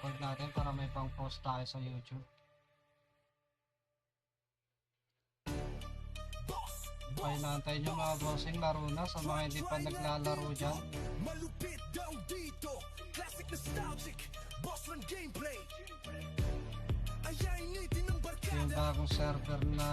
record natin para may pang post tayo sa YouTube. Okay, naantay nyo mga bossing, laro na sa mga hindi pa naglalaro dyan. Malupit daw dito, classic nostalgic, boss run gameplay. Ayainitin ng barkada. Yung bagong server na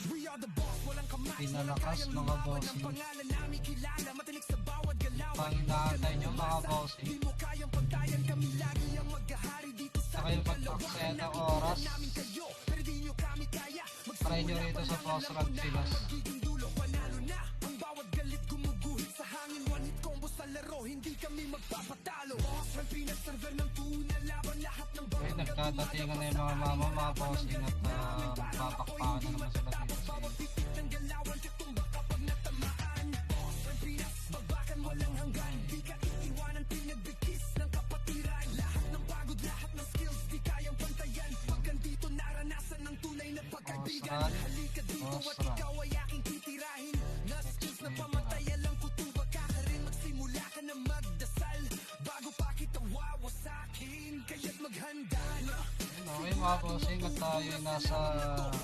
We are the boss, walang kamatch, pinalakas mga ng bossing. pangalan namin kilala, matinik sa bawat galawan. Pang inaantay nyo mga bossing. Di mo kayang pantayan, kami lagi ang maghahari dito sa Saka yung pagpaksaya ng oras, namin kayo, pero di nyo kami kaya. try nyo rito sa Boss Run Silas. Magiging dulo, panalo na. Ang bawat galit gumuguhit sa hangin, one hit combo sa laro, hindi kami magpapatalo. Boss Run, pinag-server ng tuna, laban lahat ng Okay, nagdadatingan na yung mga mama, mga bossing at magpapakpakan na naman sila dito sa bawat titik ng galawan, katumbak kapag natamaan. Boss Run, Pinas, bagbakan walang hanggan. Di ka iiwanan, pinagbigkis ng kapatiran. Lahat ng pagod, lahat ng skills, di kayang pantayan. Pag andito, naranasan ng tunay na pagkaibigan. Boss Run, Halika dito Boss at Run. ikaw ay aking titirahin. Na skills na pamatay, alam ko tuba ka rin. Magsimula ka na magdasal bago pa kita wawasakin. Kaya't maghanda na. Okay mga bossing, at tayo nasa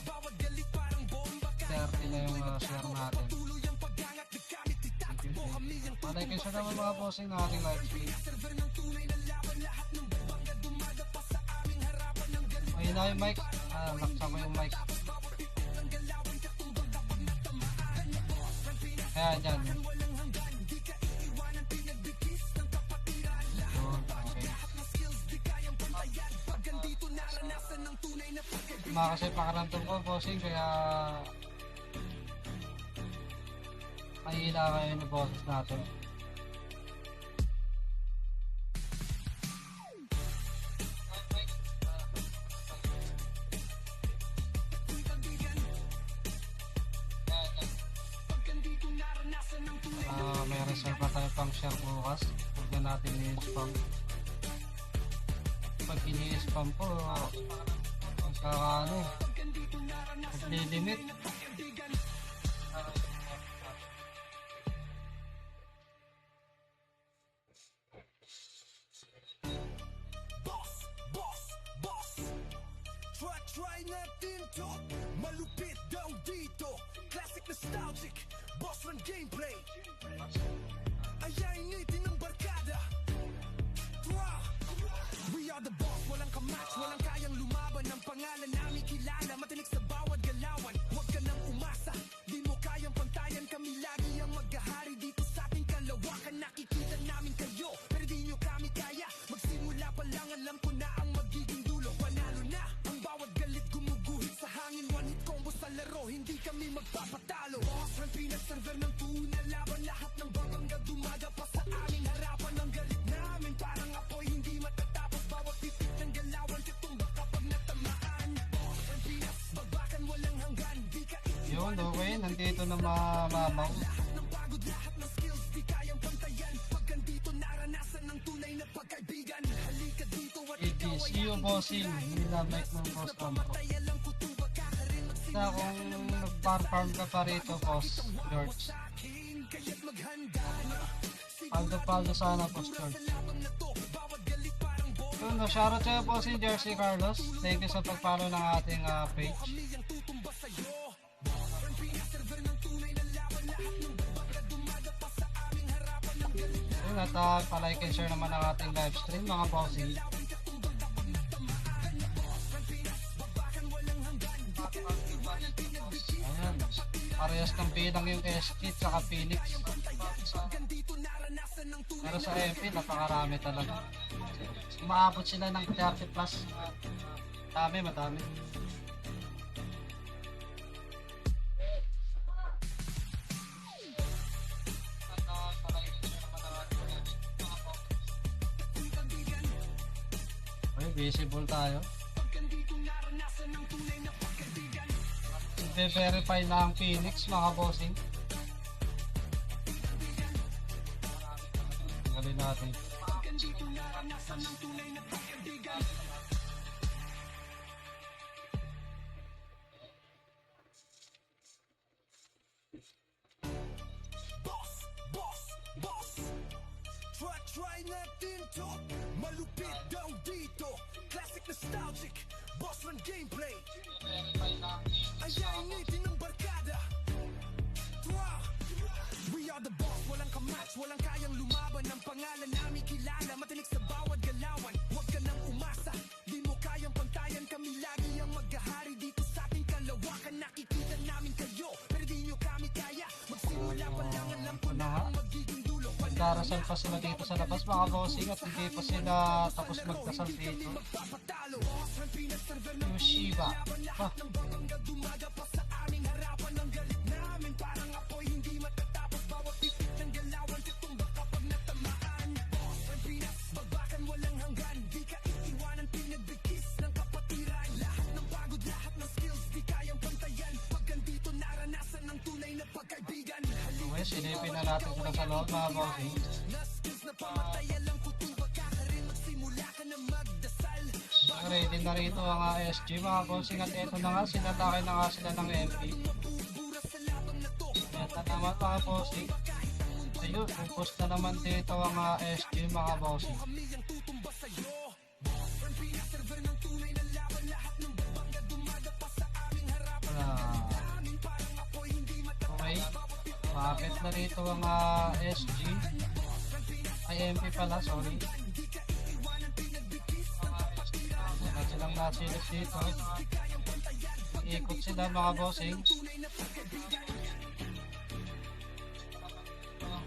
Bawat galit parang bomba ka. 30 na yung share natin. Tuloy ang paggangat, di kami titakbo. Kami ang Malay kayo siya naman mga bossing na ating live stream. server ng tunay na laban. Lahat ng bangga dumada pa sa aming harapan. Ng galit Ayun na yung mic. Laksa ko yung mic. bawat titik ng galawan, katumbang kapag natamaan. Boss Run, Pinas, Kaya dyan. walang hanggan. Di ka iiwanan, pinagbigkis ng kapatiran. Lahat Yun, okay. ng skills, di kayang pantayan. Pag andito, naranasan ng tunay na pagkaibigan. Kasi pakaramdam ko bossing, kaya mahihila kayo yung boses natin. May reserve na tayo pang share bukas. Huwag na natin i-spam. Pag ini-spam po, magkakaano, maglilimit. Boss. Try natin to. Malupit daw dito. Classic nostalgic. Boss Run gameplay. Ayainitin ng barkada. We are the boss, walang kamatch, walang kayang lumaban. Ang pangalan namin kilala, matinik sa bawat galawan. Huwag ka nang umasa, di mo kayang pantayan. Kami lagi ang maghahari dito sa ating kalawakan. Nakikita namin kayo, pero di nyo kami kaya. Magsimula pa lang, alam ko na ang magiging dulo. Panalo na, ang bawat galit gumuguhit sa hangin. One hit combo sa laro, hindi kami magpapatalo. Boss Run, pinag-server ng tuna, laban lahat ng babangga dumada pa sa aming harapan. Ang galit namin parang apoy, hindi matatapos. Bawat titik ng galawan, katumbak kapag natamaan. Boss Run, Pinas, bagbakan walang hanggan. Di ka Yun, okay. Nandito na mamaw. lahat ng pagod, lahat ng skills, di kayang pantayan. Pag andito, naranasan ng tunay na pagkaibigan. Halika dito at ikaw ay See you bossing. Hindi na mic ng boss ko. pamatay, alam ko tuba ka rin. Basta kung nag-farm ka pa rito, boss George. Magsakin, kaya't maghanda na. Paldo sana, boss George. Yun, shoutout sa'yo po si Jersey Carlos. Thank you sa pag-follow ng ating page. Kami ang tutumba sa'yo. Ang pinaserver ng tunay na laban. Lahat ng bangga dumada pa sa aming harapan. Ng galit na Yun, at palike and share naman ang ating live stream, mga bossing. lawan, katumbang kapag natamaan. Ang Pinas, babakan walang hanggan. Di ka iiwanan, pinagbigkis. Ayan. Parehas ng bilang yung S-Kit saka Phoenix. Pag andito, naranasan ng tunay Pero sa MP, napakarami talaga. Umaabot sila ng 30 plus. Madami. Okay, visible tayo. I-verify na ang Phoenix, mga bossing. Galing natin. Try natin to. Malupit daw nostalgic, boss run gameplay. Ayain itin ng barkada. We are the boss, walang kamatch, walang kayang lumaban. Ang pangalan namin kilala, matinik sa bawat galawan. Huwag ka nang umasa, di mo kayang pantayan. Kami lagi ang maghahari dito sa ating kalawakan. Nakikita namin kayo, pero di nyo kami kaya. Magsimula pa lang, alam ko na ang magiging dulo. Darasal pa sila dito sa labas mga bossing at hindi pa sila tapos magdasal dito. Yung Shiba. Ah. Okay, silipin na natin sila sa loob mga bossing. Ready na rito ang SG mga bossing at eto na nga, sinatake na nga sila ng MP. Eto naman mga bossing. Ayun, focus na naman dito ang SG mga bossing. Okay, bakit na rito ang SG? Ay, MP pala, sorry. Wala silang nasilis dito. Iikot sila mga bossing.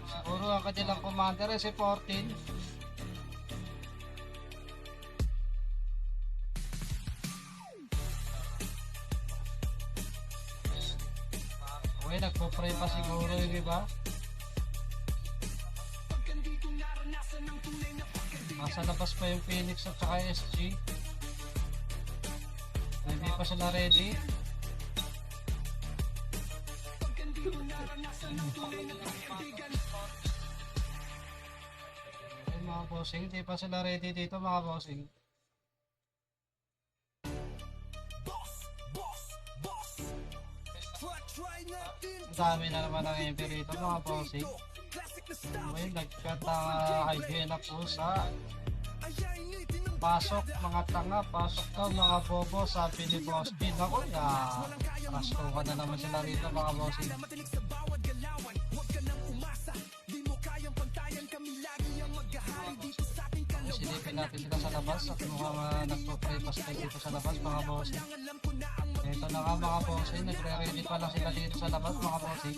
Siguro ang kanilang commander ay si 14. Okay, nagpo-pray pa siguro yung iba. Nasa labas pa yung Phoenix at saka SG. Hindi pa sila ready. Ay mga bossing, hindi pa sila ready dito mga bossing. Dami na naman ang MP rito mga bossing. May nagkata-idea na po sa pasok mga tanga, pasok daw mga bobo, sabi ni Boss P. Ako na, rasko ka na naman sila rito mga bossing. Silipin natin sila sa labas at mukhang nagpo-prepas tayo dito sa labas mga bossing. Ito na nga mga bossing, nagre-ready pa lang sila dito sa labas mga bossing.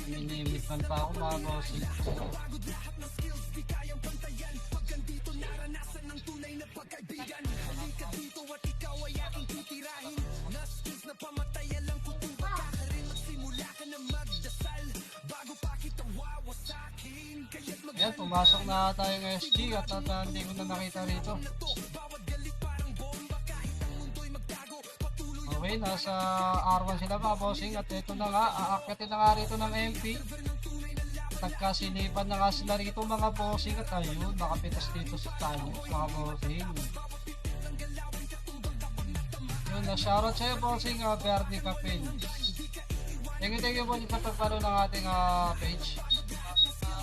Minimit pa ako mga bossing. Ayan, pumasok na tayo ng SG at hindi ko na nakita rito. Okay, nasa R1 sila mga bossing at ito na nga, aakyatin na nga rito ng MP. Nagkasinipan na nga sila rito mga bossing at ayun, nakapitas dito sa tayo mga bossing. Yun, na-shoutout sa'yo bossing, Bernie Capin. Thank you po sa pagpalo ng ating page.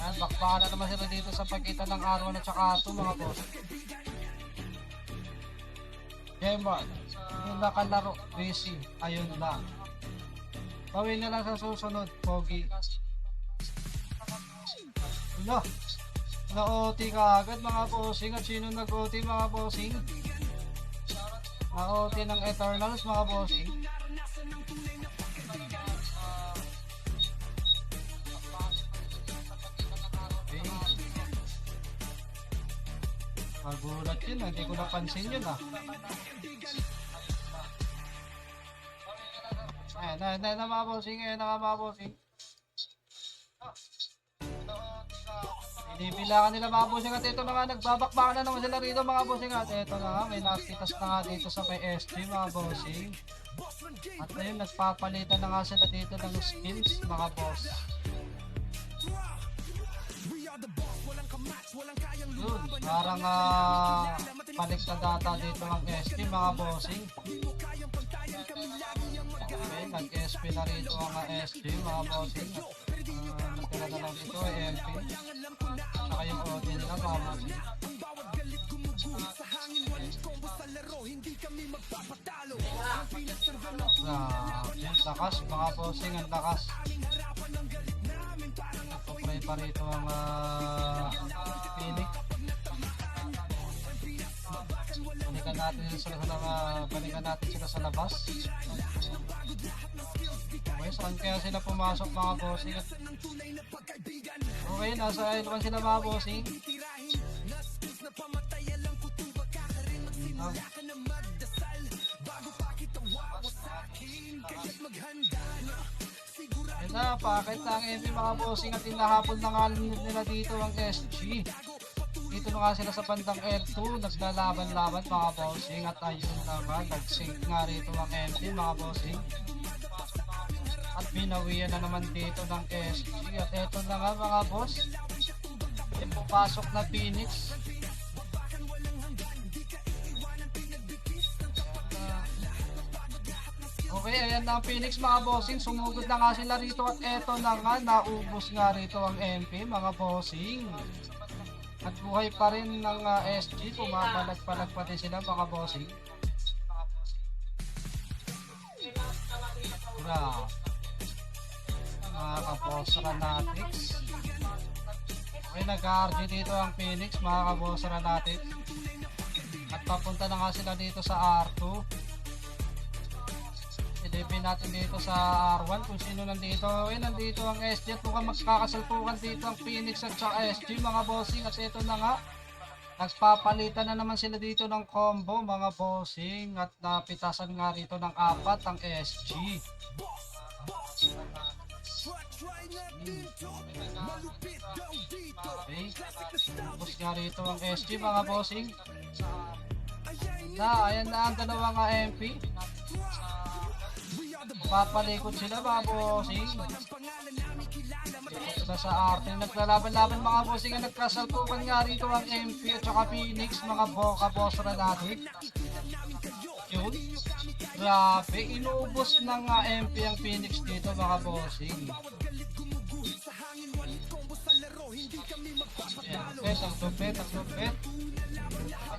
Ayan, bakbaka na naman sila dito sa pagitan ng R1 at saka R2 mga boss. Game 1, yung nakalaro, busy, ayun lang. Gawin na lang sa susunod, Pogi. Wala, na-OT ka agad mga bossing. At sino nag-OT mga bossing? Na-OT ng Eternals mga bossing. Magulat yun, hindi ko napansin yun Ayan na mga bossing, ayan na mga bossing. Binibilangan nila mga bossing at ito na nga, nagbabakbakan na naman sila rito mga bossing at ito na nga, may nakitas na nga dito sa may SG mga bossing. At ayun, nagpapalitan na nga sila dito ng skills mga boss. Yun, parang baliktad data dito ang SP mga bossing. Okay, nag-SP na rito ang SP mga bossing. Natira na lang dito ay MP. Saka yung OD nila mga bossing. Yung lakas mga bossing, ang lakas. Nagpapray pa rito ang Phoenix. Balikan natin sila sa labas. Okay, saan kaya sila pumasok mga bossing? Okay, nasa L1 sila mga bossing. Ayun na, pakit na ang MP mga bossing at inahapon na nga nila dito ang SG. Dito na nga sila sa bandang L2, naglalaban-laban mga bossing at ayun na nga, nag-sync nga rito ang MP mga bossing. At binawian na naman dito ng SG at eto na nga mga boss, yung pupasok na Phoenix. Okay, ayan na ang Phoenix mga bossing, sumugod na nga sila rito at eto na nga, naubos nga rito ang MP mga bossing. At buhay pa rin ng SG, pumabalag-palag pa din sila mga bossing. Grabe. Mga kaboss Ranatics. Okay, nag-RG dito ang Phoenix mga kaboss Ranatics. At papunta na nga sila dito sa R2. Silipin natin dito sa R1 kung sino nandito. Okay, nandito ang SG at mukhang magkakasalpukan dito ang Phoenix at saka SG mga bossing. At ito na nga, nagpapalitan na naman sila dito ng combo mga bossing. At napitasan nga rito ng 4 ang SG. Okay, tapos nga rito ang SG mga bossing. Ayan na ang dalawang MP. Papalikod sila mga bossing. Sila sa arte, naglalaban-laban mga bossing. Nagkasalpukan nga rito ang MP at saka Phoenix mga boss na natin. Yun, grabe, inubos ng MP ang Phoenix dito mga bossing. Ayan, okay, tagdupit.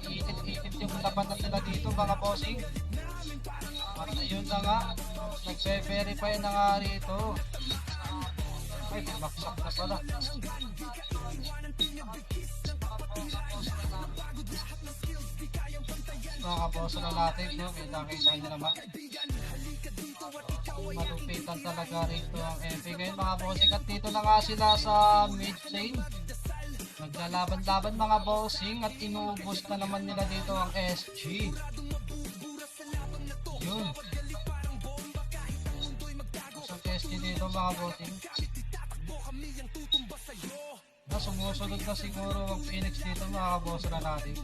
Iitip yung labanan nila dito mga bossing. At ayun na nga, nagpe-verify na nga rito. Ay, baksak na pala. Mga boss na natin, no? Kita nyo naman. Malupitan talaga rito ang MP. Ngayon mga bossing, at dito na nga sila sa mid lane. Naglalaban-laban mga bossing at inubos na naman nila dito ang SG. Yun. Isang SG dito mga bossing. Sumusunod na siguro ang Phoenix dito mga boss na natin.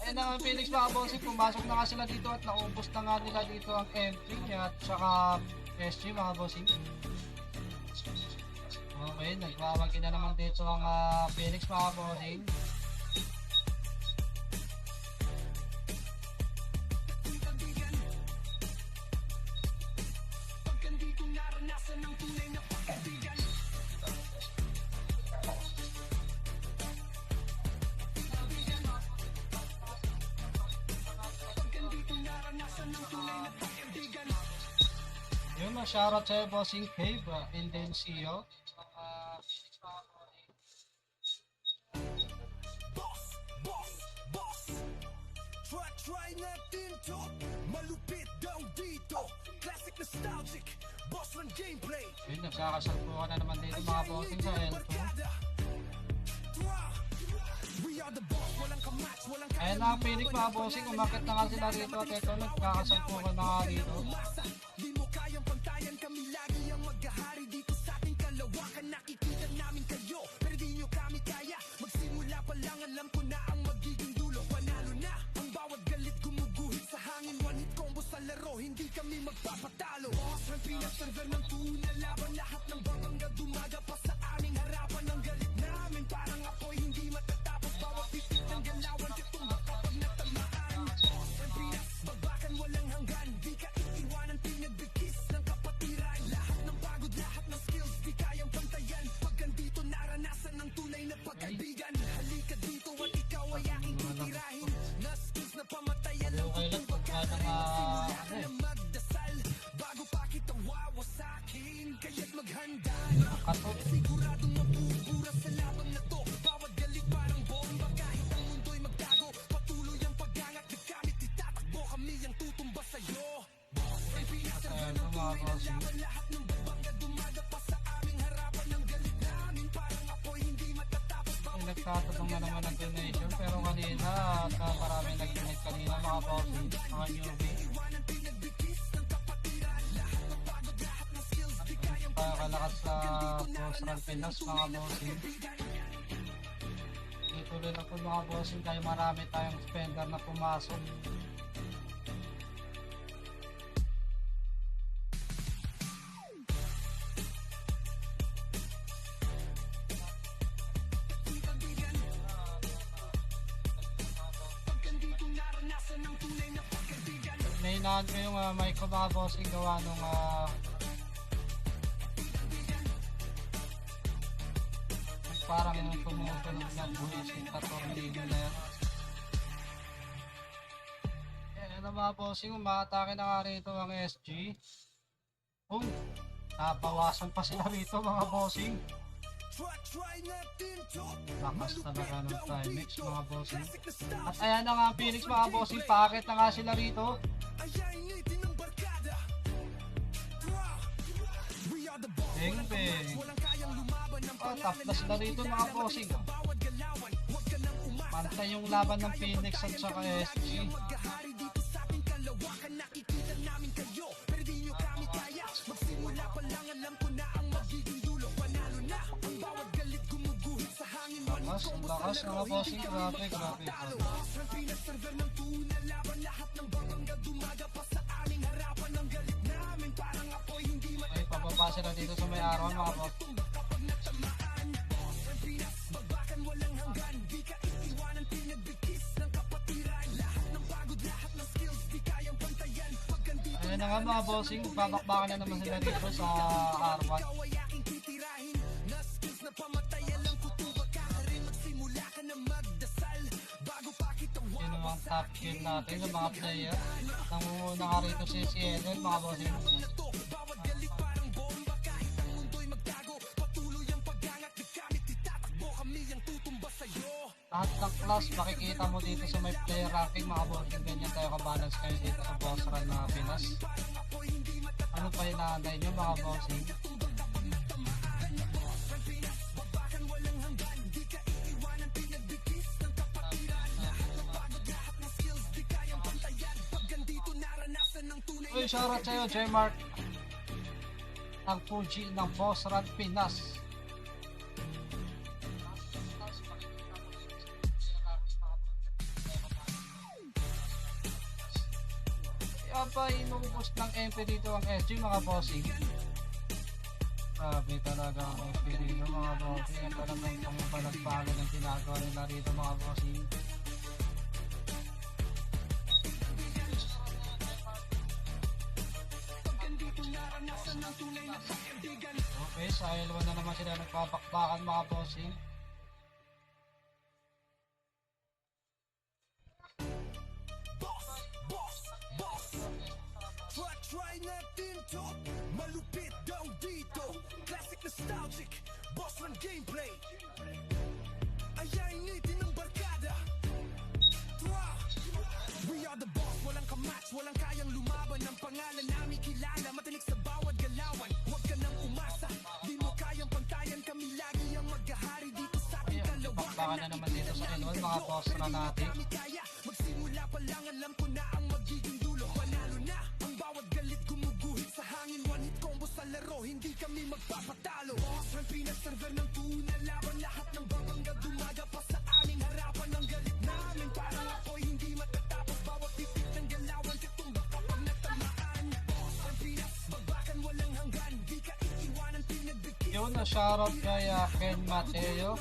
Ayan na ang Phoenix mga bossing, pumasok na nga sila dito at naubos na nga nila dito ang MP at saka SG mga bossing. Okay, nagwawagi na naman dito ang Phoenix mga bossing. Yun, shoutout sa'yo bossing Cave, Indencio. Try natin to, malupit daw dito. Classic nostalgic, boss run gameplay. Yun, nagkakasalpukan na naman dito mga bossing sa L2. Ayan na ang Phoenix mga bossing, umakit na nga sila rito at ito nagkakasalpukan na nga dito. Di mo kayang pantayan, kami lagi ang maghahari dito sa ating kalawakan. Nakikita namin kayo, pero di nyo kami magpapatalo. Boss ng pinag-server ng tuna, laban lahat ng babangga dumaga pa sa aming harapan. Ang galit namin parang apoy hindi matatapos. Bawat titik ng galawan titumba kapag natamaan. Boss ng pinagbabakan walang hanggan, di ka iiwanan pinagbigkis ng kapatiran. Lahat ng pagod, lahat ng skills di kayang pantayan. Pag andito naranasan ng tunay na pagkaibigan. Halika dito at ikaw ay aking titirahin. Na skills na pamatayan lang Okay lang pag magsimula ka na magdasal bago pa kita wawasakin. Kaya't maghanda na kato. siguradong mapupura sa labang na to. Bawat galit parang bomba kahit ang mundo'y magtago. Patuloy ang pag-angat na gamit itatakbo kami ang tutumba sa'yo. Boss ay pinaserver ng tunay na laban. Lahat ng babangga dumaga pa sa aming harapan. Ang galit namin parang apoy hindi matatapos. Ay, nagtatanong na naman ng donation pero kanina at marami nag-donate kanina mga bossing, mga newbie. Kalakas sa Boss Run Pinas mga bossing. Ituloy na po mga bossing dahil marami tayong spender na pumasok. May inahan ko yung mic ko mga bossing gawa nung parang tumutunog na buwis yung katornilyo na yan. Yan na mga bossing, umatake na nga rito ang SG. Nabawasan pa sila rito mga bossing. Lakas talaga ng Trimex mga bossing. At ayan na nga ang Phoenix mga bossing, paakit na nga sila rito. Beng beng. Top na sila rito mga bossing. Pantay yung laban ng Phoenix at saka SG. Ang lakas mga bossing, grabe. Ay, pababa sila dito sa may araw mga bossing. Ayun na nga mga bossing, babakbakan na naman sila dito sa R1. Yun ang top kill natin sa mga player. Nangunguna nga rito si Eden mga bossing. Lahat ng class makikita mo dito sa may player ranking mga bossing. Ganyan tayo kabalance kayo dito sa Boss Run na Pinas. Ano pa hinahanday nyo mga bossing? Uy, shoutout sa'yo J-Mark ng Fuji ng Boss Run Pinas. Kaya ba inubos ng MP dito ang SG mga bossing? Grabe talaga ang SP dito mga bossing. At talagang pangbalagbagan ng ginagawa nila rito mga bossing. Okay, sa L1 na naman sila nagpapakbakan mga bossing. Try natin to, malupit daw dito. Classic nostalgic, Boss Run gameplay. Ayainitin ng barkada. We are the boss, walang kamatch, walang kayang lumaban. Ang pangalan namin kilala, matinik sa bawat galawan. Huwag ka nang umasa, di mo kayang pantayan. Kami lagi ang maghahari dito sa ating kalawakan. Baka na naman dito sa L1 mga boss na natin. Magsimula pa lang alam ko na ang magiging dulo. Panalo na ang bawat galit gumuguhit sa hangin. One hit combo sa laro, hindi kami magpapatalo. Boss Run pinag-server ng tuna, laban lahat ng babangga dumaga pa sa aming harapan. Ang galit namin parang apoy hindi matatapos. Bawat titik ng galawan titumba kapag natamaan. Boss Yun, shoutout kay Ken Mateo.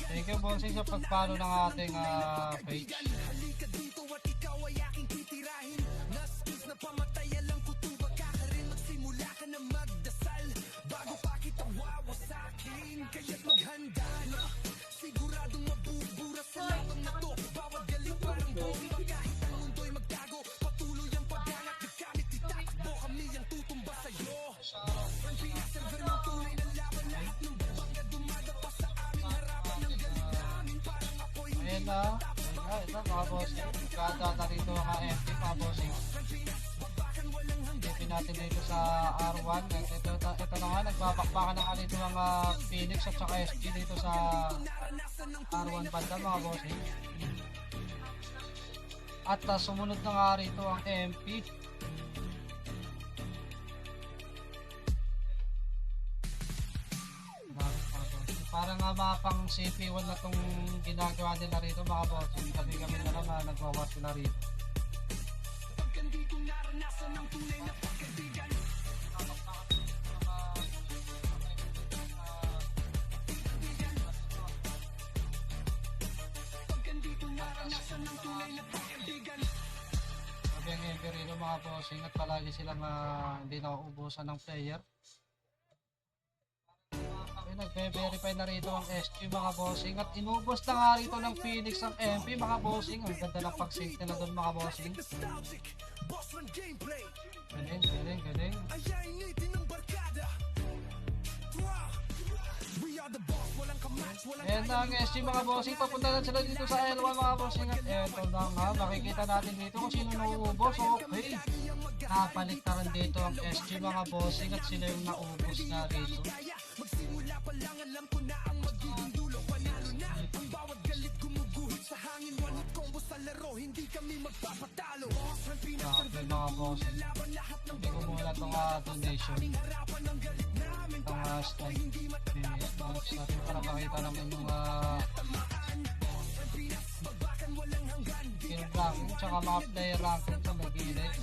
Thank you, bossing, sa pagpalo ng ating page. Halika dito at ikaw ay aking titirahin. Naskis na pamatayan lang kutuba ka rin. Magsimula ka na magdasal bago pa kita wawasakin. Kaya't maghanda na, siguradong mabubura sa labang na to. Bawat galing parang bomba, kahit ang mundo'y magtago. Patuloy ang pag-angat, nagkamit itatakbo. Kami ang tutumba sa'yo. Ang pinaserver ng tunay na laban. Lahat ng babangga dumadapa sa aming harapan. Ang galit namin parang apoy. Ayan na. Ito mga bossing. Kada rito mga FT mga bossing. Tipin natin dito sa R1. Ito na nga. Nagbabakbakan na nga dito mga Phoenix at saka SG dito sa R1 banda mga bossing. At sumunod na nga rito ang MP. Parang nga mapang CP1 na tong ginagawa nila rito mga bossing. Kami na naman nagwawas sila rito. Sabi ang MP rito mga bossing at palagi silang hindi nauubusan ng player. Nagbe-verify na rito ang SG mga bossing at inubos na nga rito ng Phoenix ang MP mga bossing. Ang ganda ng pag-sync nila doon mga bossing. Galing. And ang SG mga bossing, papunta na sila dito sa L1 mga bossing. At eto na nga, makikita natin dito kung sino nauubos. Okay, napaliktaran dito ang SG mga bossing at sila yung naubos na rito. Magsimula pa lang alam ko na ang magiging dulo. Panalo na ang bawat galit gumuguhit sa hangin. One hit combo sa laro, hindi kami magpapatalo. Grabe mga boss, hindi ko muna itong donation, itong style natin para makita naman yung skill ranking tsaka mga player ranking sa magiging.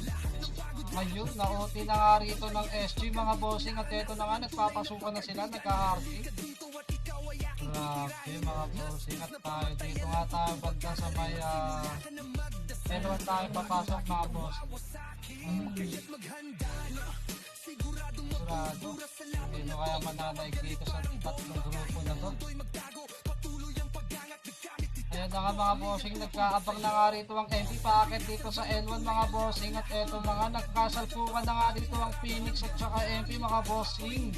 Ngayon, na-OT na nga rito ng SG mga bossing at eto na nga, nagpapasukan na sila, nagka-RT. Grabe mga bossing at tayo dito nga tayo banda sa may L1 tayo papasok mga bossing. Sigurado, hindi kaya mananaig dito sa tatlong grupo na to. Ayan na nga mga bossing, nagkaabang na nga rito ang MP packet dito sa L1 mga bossing at eto na nga, nagkasalpukan na nga dito ang Phoenix at saka MP mga bossing.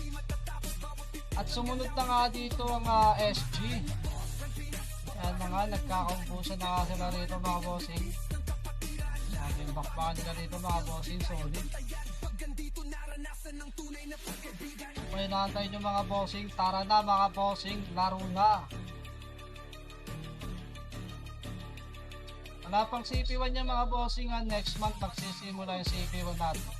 At sumunod na nga dito ang SG. Ayan na nga, nagkakaumpusan na nga sila rito mga bossing. Ayan, bakbakan nila rito mga bossing, solid. Kaya naantay nyo mga bossing, tara na mga bossing, laro na. Wala pang CP1 niya mga bossing, next month magsisimula yung CP1 natin.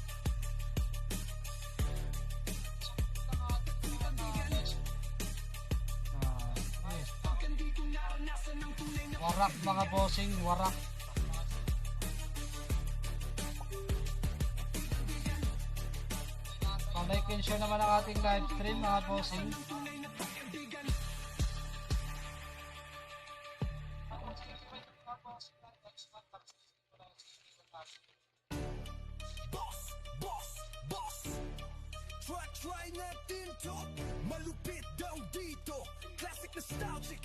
Warak mga bossing, warak. Like and share naman ang ating live stream mga bossing. Try natin to, malupit daw dito, classic nostalgic.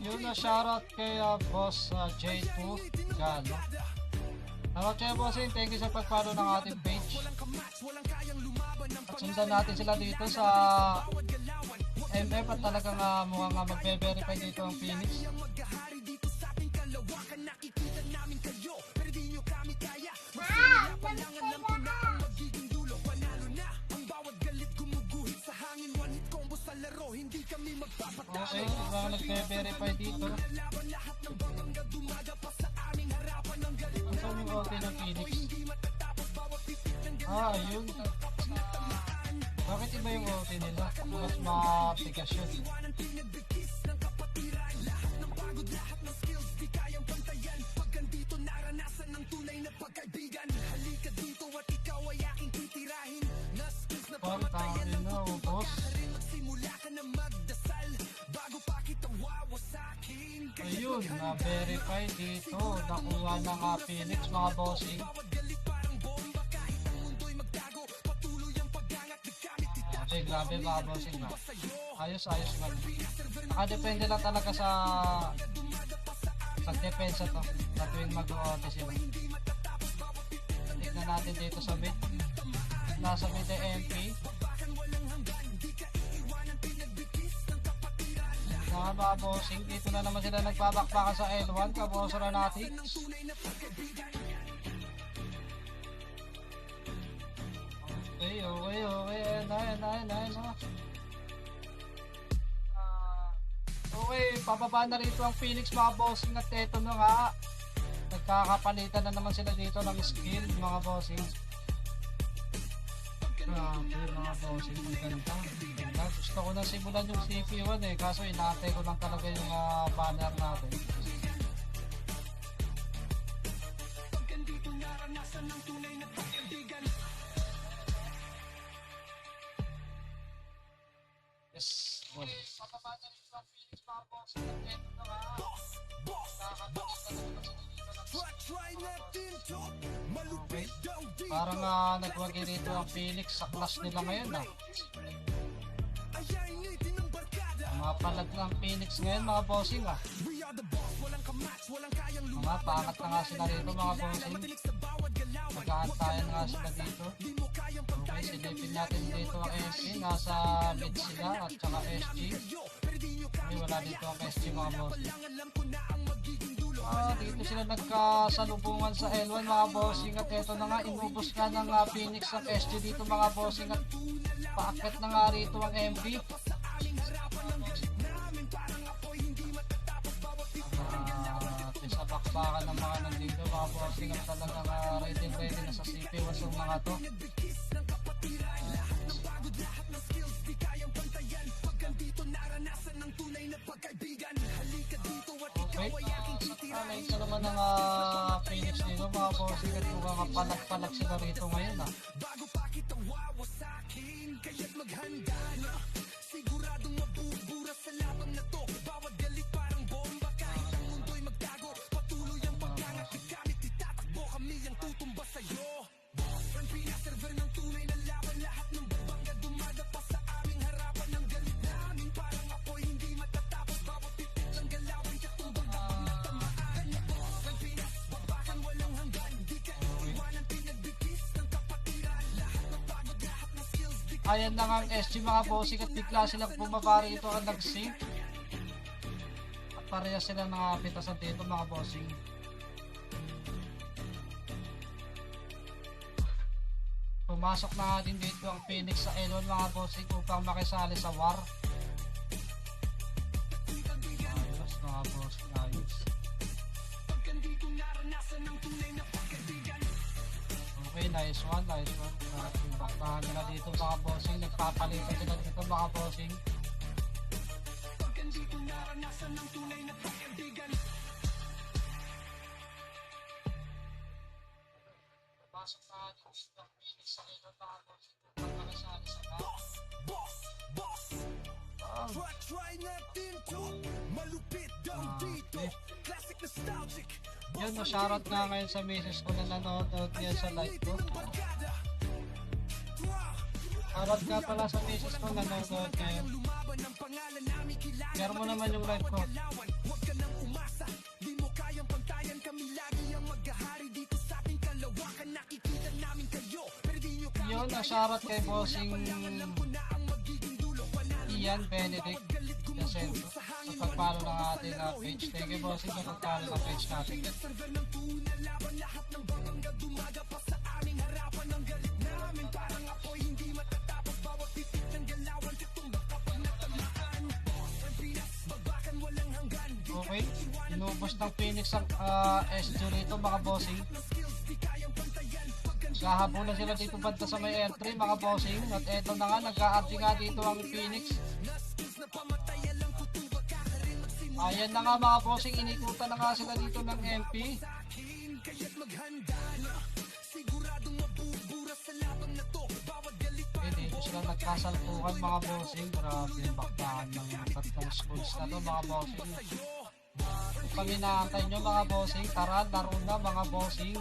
Yun na, shoutout kay boss J2 Gano. Hello kaya bossing, thank you sa pagpalo ng ating page. At sundan natin sila dito sa MF at talagang mukhang magbe-verify dito ang Phoenix. Okay, baka nagbe-verify dito. Saan yung OT ng Phoenix? Ayun. Bakit iba yung OT nila? Mas matigas yun. Pagtangin na, boss. Ayun, na-verify dito. Nakuha ng Phoenix mga bossing. Okay, grabe mga bossing na. Ayos man. Nakadepende lang talaga sa depensa to. Sa tuwing mag-OT sila. Tignan natin dito sa mid. Nasa mid ay MP. Mga bossing, dito na naman sila nagpabakbakan sa L1, kabosera natin. Okay, ayun. Okay, pababa na rito ang Phoenix mga bossing at eto na nga. Nagkakapalitan na naman sila dito ng skill mga bossing. Grabe mga bossing, ang ganda. Gusto ko na simulan yung CP1 kaso inaantay ko lang talaga yung banner natin. Yes, boss. Pababa na rito ang Phoenix mga bossing at eto na nga. Okay. Parang nagwagi rito ang Phoenix sa class nila ngayon Mga palag ng Phoenix ngayon mga bossing Mga pangat na nga sila rito mga bossing. Mag-aantayan nga sila dito. Okay, silipin natin dito ang SG. Nasa mid sila at saka SG. Okay, wala dito ang SG mga bossing. Dito sila nagkasalubungan sa L1 mga bossing at eto na nga inubos nga ng Phoenix ang SG dito mga bossing at paakit na nga rito ang MV. Sa bakbakan ng mga nandito mga bossing at talagang ready na sa CP1 yung mga to. Okay, nakita naman ng Phoenix dito mga bossing at mukhang palag-palag sila rito ngayon Bago pa kitang wawasakin, kaya't maghanda na. Siguradong mabubura sa laban na to. Bawat galit parang bomba, kahit ang mundo'y magtago. Patuloy ang pagkangat at gamit, itatakbo kami ang tutumba sa'yo. Ang pinaserver ng tunay na laban, lahat ng babangga dumadapa sa aming harapan. Ang galit namin parang apoy, hindi matatapos. Bawat titik ng galawan, katumbang dabang na tamaan. Ang Pinas, babakan walang hanggan. Di ka iwanan, pinagbigis ng kapatiran. Lahat ng pagod, lahat ng skills. Ayan na nga ang SG mga bossing at bigla silang bumaba rito ang nag-sync. At pareha sila nakapitasan dito mga bossing. Pumasok na nga din dito ang Phoenix sa L1 mga bossing upang makisali sa war. Ayos mga bossing, ayos. Okay, nice one. Bakbahan nila dito mga bossing. Nagpapalitan sila dito mga bossing. Pasok na dito ang Phoenix sa L1 mga bossing upang makisali sa war. Try natin to, malupit daw dito. Classic nostalgic. Yun, shoutout nga ngayon sa misis ko na nanonood niya sa live ko. Shoutout nga pala sa misis ko na nanonood ngayon. Share mo naman yung live ko. Huwag ka nang umasa, di mo kayang pantayan. Kami lagi ang maghahari dito sa ating kalawakan. Nakikita namin kayo, pero di nyo kami Yun, shoutout kay bossing Ian Benedict Jacinto sa pagpalo ng ating page. Thank you bossing sa pagpalo ng page natin. lahat ng babangga dumadapa sa aming harapan. Ang galit namin parang apoy, hindi matatapos. Bawat titik ng galawan, katumbak kapag natamaan. Ang Pinas, babakan walang hanggan. Okay, inubos ng Phoenix ang SG rito mga bossing. Kahabulan sila dito banda sa may L3 mga bossing. At eto na nga, nagka-RG nga dito ang Phoenix. Ayan na nga mga bossing, inikutan na nga sila dito ng MP. Okay, dito sila nagkasalpukan mga bossing. Grabe yung bakbahan ng tatlong schools na to mga bossing. pang inaantay nyo mga bossing? Tara, laro na mga bossing.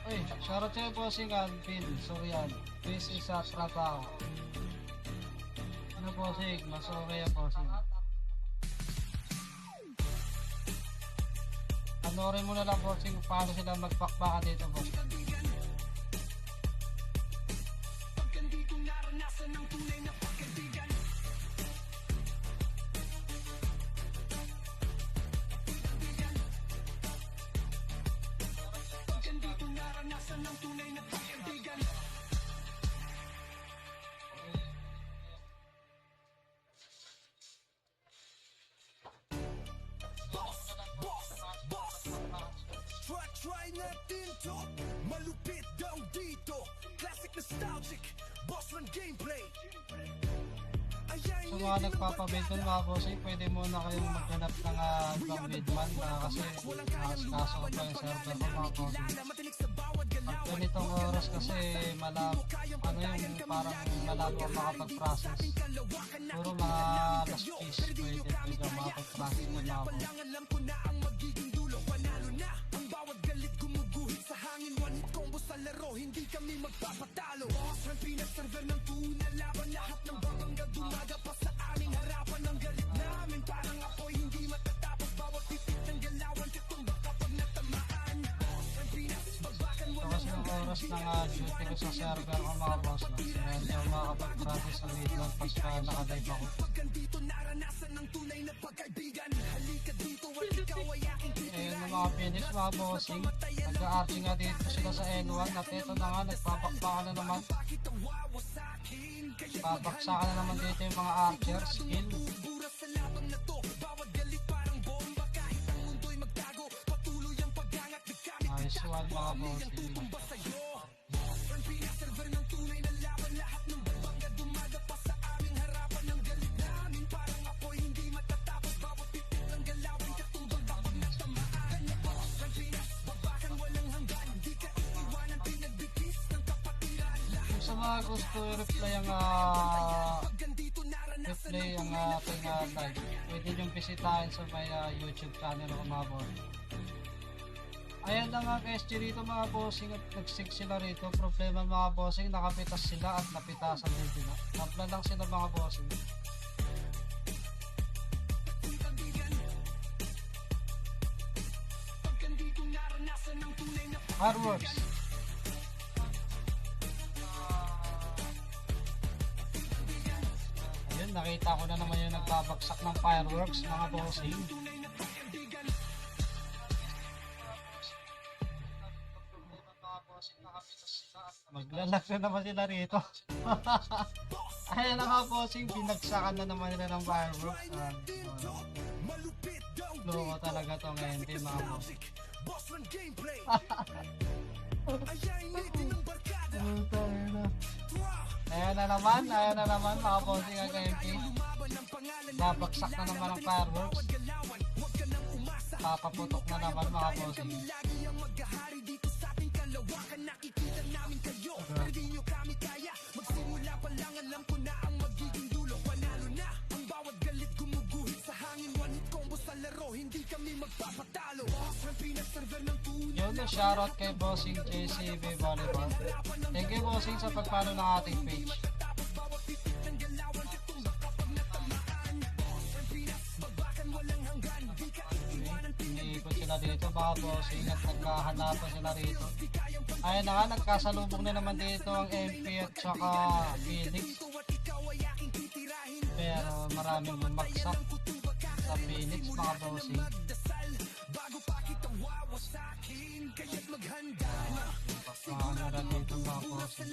Uy, shoutout sa'yo bossing Alvin, Sorian. This is a trabaho. Ano bossing? Mas okay ang bossing. Panorin mo na lang bossing kung paano sila magpakbaka dito bossing. Try natin to, malupit daw dito. Classic nostalgic, boss run gameplay. Sa mga nagpapabid nun mga bossing, pwede muna kayong maghanap ng ibang midman kasi nakaskaso ko pa yung server ko mga bossing. Pag ganitong oras kasi malabo, ano yung parang malabo ang makapag-process. Puro mga last piece pwede makapag-process ng mga bossing. Hindi kami magpapatalo. Boss run pinaserver ng tuna, laban lahat ng babangga dumaga pa sa aming harapan. Ang galit namin parang apoy hindi matatapos. Bawat titik ng galawan katumba kapag natamaan. Boss run pinasbabakan Ito kasi yung oras ng duty ko sa server ko mga boss no? Kaya hindi ako makapag-process ng midman pagka nakalive ako. Pagkandito naranasan ng tunay na pagkaibigan. Halika dito at ikaw ay aking Ayun yung mga Phoenix mga bossing, nag-arching nga dito sila sa N1 at ito na nga, nagpapakpakan na naman. Papaksakan na naman dito yung mga archer skill. Nice one mga bossing. Sa mga gusto i-replay ang replay ang ating live, pwede nyo bisitahin sa may YouTube channel ko mga boss. Ayan na nga SG rito mga bossing at nagsig sila rito. Problema mga bossing, nakapitas sila at napitasan din sila. Napla lang sila mga bossing. Hardworks. Ayun, nakita ko na naman yung nagbabagsak ng fireworks mga bossing. Maglalag na naman sila rito. Ayan na mga bossing, binagsakan na naman nila ng fireworks. Loko talaga to ngayon din mga bossing. Ayan na naman mga bossing ang KMP. Babagsak na naman ang fireworks. Papaputok na naman mga bossing. Yun na, shoutout kay Bossing JCB Volleyball. Thank you Bossing sa pagpalo ng ating page. Iniikot sila dito mga bossing at nagkahanapan sila rito. Ayun na nga, nagkasalubong na naman dito ang MP at saka Phoenix. Pero maraming bumagsak sa Phoenix mga bossing. Paano na dito mga bossing.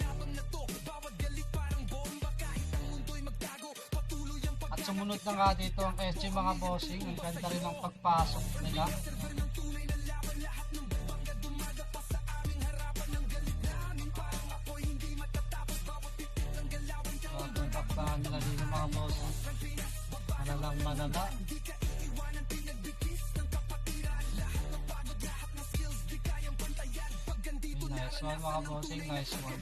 At sumunod na nga dito ang SG mga bossing. Ang ganda rin ang pagpasok nila. Pagpakbahan nila dito mga bossing. ng malala. Nice one mga bossing, nice one.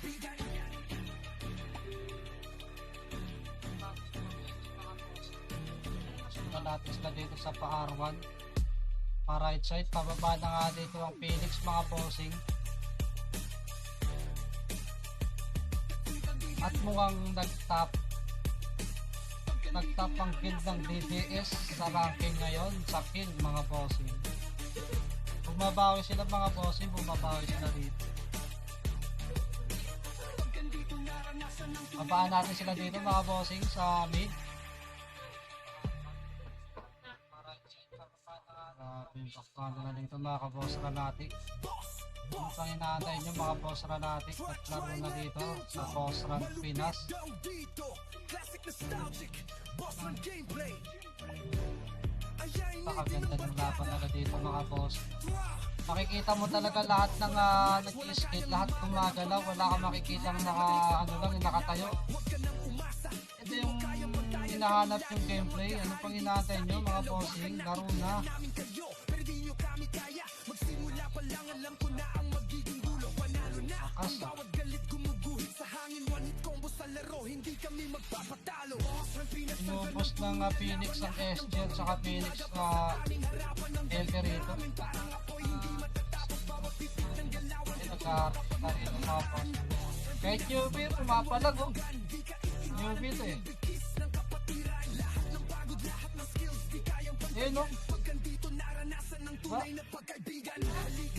Sundan natin sila dito sa pa-R1. Pa-right side, pababa na nga dito ang Phoenix mga bossing. At mukhang nag-top ang kill ng DDS sa ranking ngayon sa kill mga bossing. Bumabawi sila mga bossing, bumabawi sila dito. Abaan natin sila dito mga bossing sa mid. Grabe, bakbahan na dito mga kaboss Ranatic. Ang panginaantay nyo mga boss Ranatic at laro na dito sa Boss Run Pinas. Pakaganda ng laban nila dito mga boss. Makikita mo talaga lahat ng nag-skate, lahat gumagalaw, wala kang makikita ng nakatayo. Ito yung hinahanap yung gameplay. Ano pang inaantay nyo mga bossing? Laro na. Akas ah. Inubos ng Phoenix ang SG at saka Phoenix LP rito. Nagkakita rito mga boss. Kahit UV pumapalag oh. UV ito eh. Ayun oh.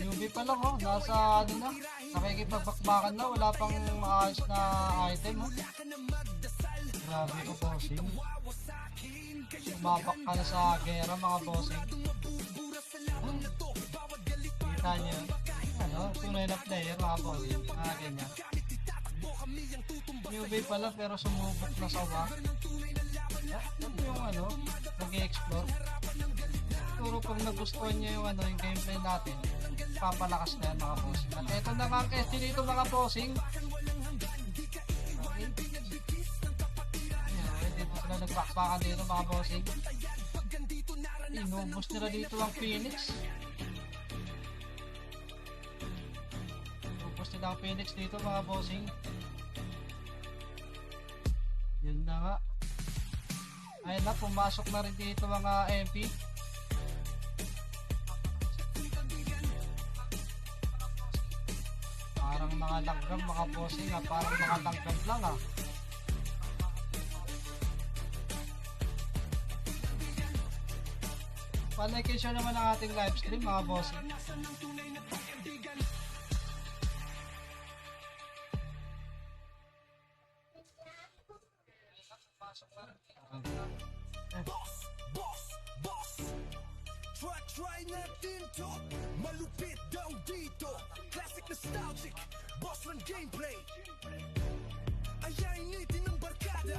UV pa lang oh. Nasa ano na. Nakikipagbakbakan na. Wala pang maayos na item oh. Grabe ko bossing. Sumabak ka na sa gera mga bossing. Kita nyo. Ano? Tunay na player mga bossing. Ganyan. Newbie pala pero sumubok na sa wak. Ito yung nag-i-explore. Siguro pag nagustuhan nyo yung yung gameplay natin, papalakas na yan mga bossing. At ito na nga ang ST dito mga bossing. Dito sila nagbakbakan dito mga bossing. Inubos nila dito ang Phoenix. Inubos nila ang Phoenix dito mga bossing. Yun na nga. Ayun na, pumasok na rin dito mga MP. Parang mga langgam mga bossing ha. Parang mga langgam lang ha. Palike and share naman ang ating live stream mga bossing. Try natin to. Malupit daw dito. Classic nostalgic. Boss Run gameplay. Ayainitin ng barkada.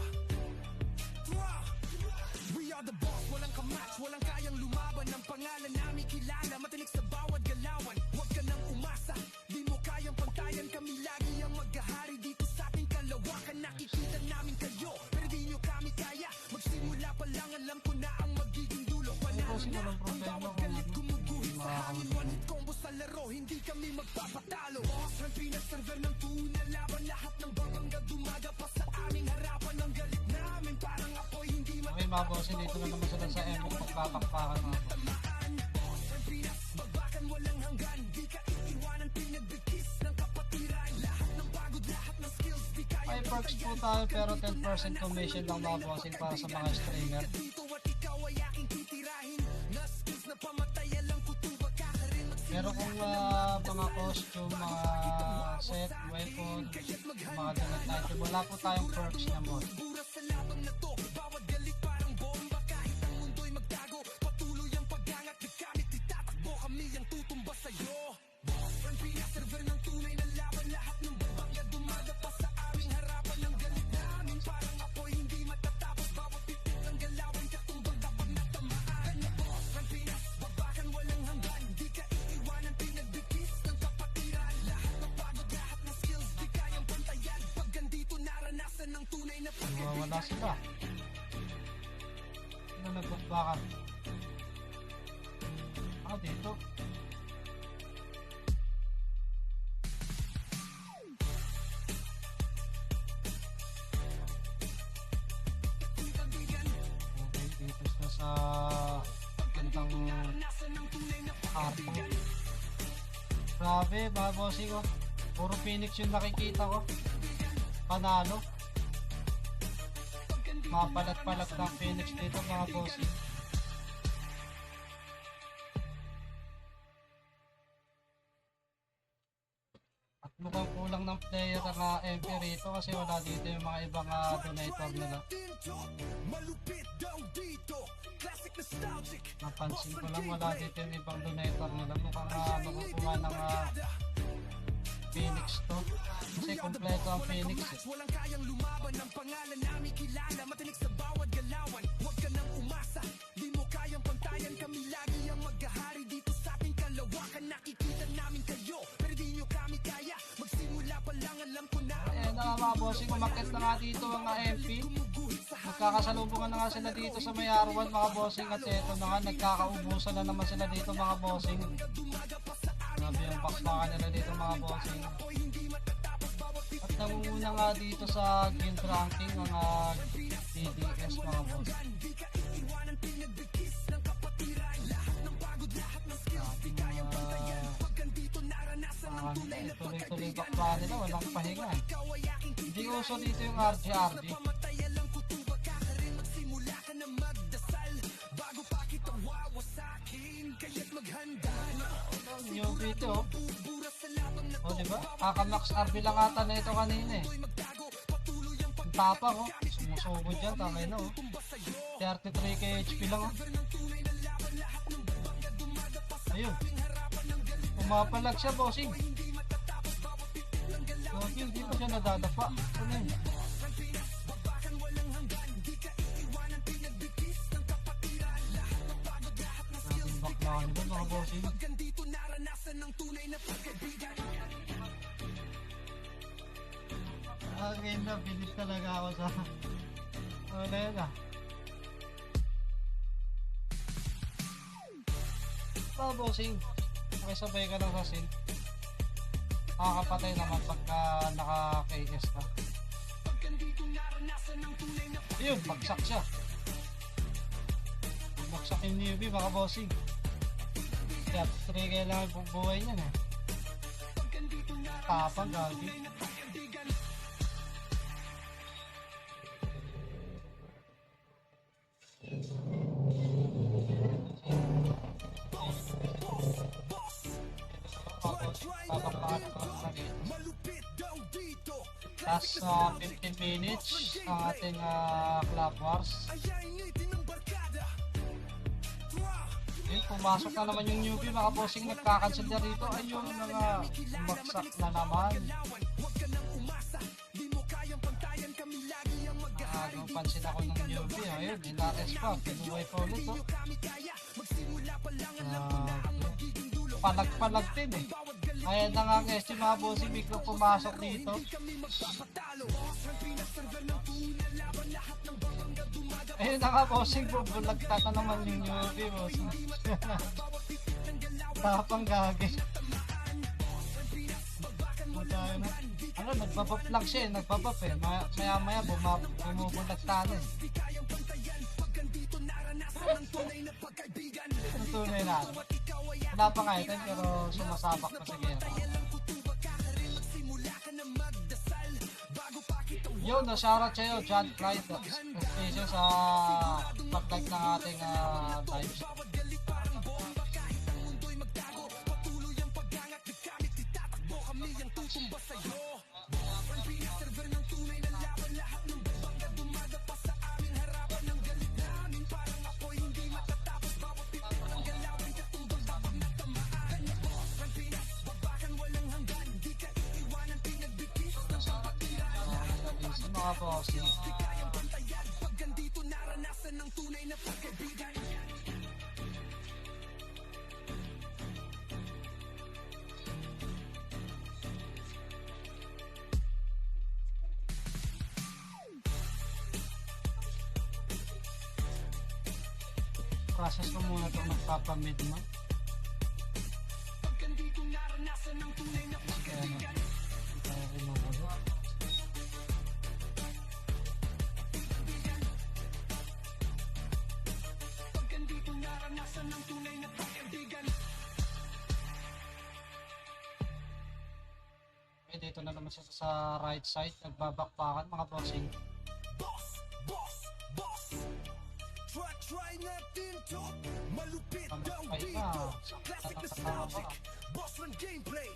We are the boss. Walang kamatch. Walang kayang lumaban. Ang pangalan namin kilala. Matinik sa bawat galawan. Huwag ka nang umasa. Di mo kayang pantayan. Kami lagi ang maghahari dito sa ating kalawakan. Nakikita namin kayo. Pero di nyo kami kaya. Magsimula pa lang. Alam ko na ang magiging dulo. Panalo na ang bawat galit. Gumuguhit sa hangin. One-hit combo sa laro. Hindi kami magpapatalo. Boss Run Pinas server ng tuna. Laban lahat ng babangga. Dumaga pa sa aming harapan. Ang galit namin parang apoy. Hindi Okay mga bossing, dito na naman sila sa M. Magpapakpakan mga bossing. Babakan walang hanggan. Di ka iiwanan. Pinagbigkis ng kapatiran. Lahat ng pagod. Lahat ng skills. Di kaya May perks po tayo pero 10% commission lang mga bossing para sa mga streamer. dito at ikaw ay aking titirahin. Na skills na pamatay. Alam ko tuba ka rin. Pero kung mga costume, mga set, weapon, mga ganat item, wala po tayong perks na mod. Bura sa labang na to. Bawat galit parang bomba. Kahit ang mundo'y magtago. Patuloy ang pag-angat. Di kami titatakbo. Kami ang tutumba sa'yo. Run Pinas server ng tunay na laban. Lahat ng babangya dumaga pa sa aming harapan. Ang galit namin parang apoy. Hindi matatapos. Bawat pitik ng galawan. Katumbang kapag natamaan. Run Pinas, babakan walang hanggan. Di ka iiwanan. Pinagbigkis ng kapatiran. Lahat ng pagod. Lahat ng skills. Di kayang pantayan. Pag ganito naranasan ng tunay na Wala sila. nagbukbakan? Dito. Okay, dito na sa kantang Arco. Grabe, mga bossing ko. Puro Phoenix yung nakikita ko. Panalo. Mapalat-palat ng Phoenix dito, mga bossing. At mukhang kulang ng player ang MP rito kasi wala dito yung mga ibang donator nila. Napansin ko lang wala dito yung ibang donator nila. Mukhang makukuha ng Phoenix to. Kasi kompleto ang Phoenix eh. Walang kayang lumaban ng pangalan namin kilala. Matinik sa bawat galawan. Huwag ka nang umasa. Di mo kayang pantayan. Kami lagi ang maghahari dito sa ating kalawakan. Nakikita namin kayo, pero di nyo kami kaya. Magsimula pa lang alam ko na. Mga bossing, umakit na nga dito ang MP. Magkakasalubungan na nga sila dito sa may R1 mga bossing. At eto na nga, nagkakaubusan na naman sila dito mga bossing. Grabe yung bakbakan nila dito mga bossing. At nangunguna nga dito sa guild ranking ang DDS mga bossing. Tuloy-tuloy bakbakan nila, walang pahinga eh. Hindi uso dito yung RGRG. Yung video oh, diba? Kaka-max RB lang ata na ito kanina eh. Ang tapang oh, sumusugod dyan, tamay na oh. 33k HP lang oh. Ayun, pumapalag siya bossing. Okay, hindi pa siya nadadapa. Ano yun? Maraming baklawan nito mga bossing. Okay na, bilis talaga ako sa wala yun ah. Bossing, makisabay ka lang sa sin. Makakapatay naman pagka naka-KS ka. Ayun, bagsak siya. Bagsak yung newbie mga bossing. Kaya 3 kailangan pong buhay niyan eh. Tapang gagi. Tapos 15 minutes ang ating Club Wars. Yun, pumasok na naman yung newbie mga bossing, nagkakancel na rito. Ayun, mga baksak na naman. Nung pansin ako ng newbie, ayun, inares pa, pinuway pa ulit oh. Palag-palag din eh. Ayan na nga ang SG mga bossing, biglang pumasok dito. Ayun na nga bossing, bubulagta na naman yung newbie bossing. Tapang gagi. Ano, nagbabap lang siya eh, nagbabap eh. Maya bumubulagta na eh. Ang tunay na. Wala pa nga item pero sumasabak pa sa gera. Yo, na-shoutout sa'yo, John Clyde. Special sa pag-like ng ating lives. Mga bossing. process ko muna itong nagpapamid mo. Kaya ano, kaya kinukulo. Okay, dito na naman siya sa right side. Nagbabakbakan mga bossing. Try natin to malupit daw Ay dito. na, Classic nakakatawa nostalgic. ka. Boss run gameplay.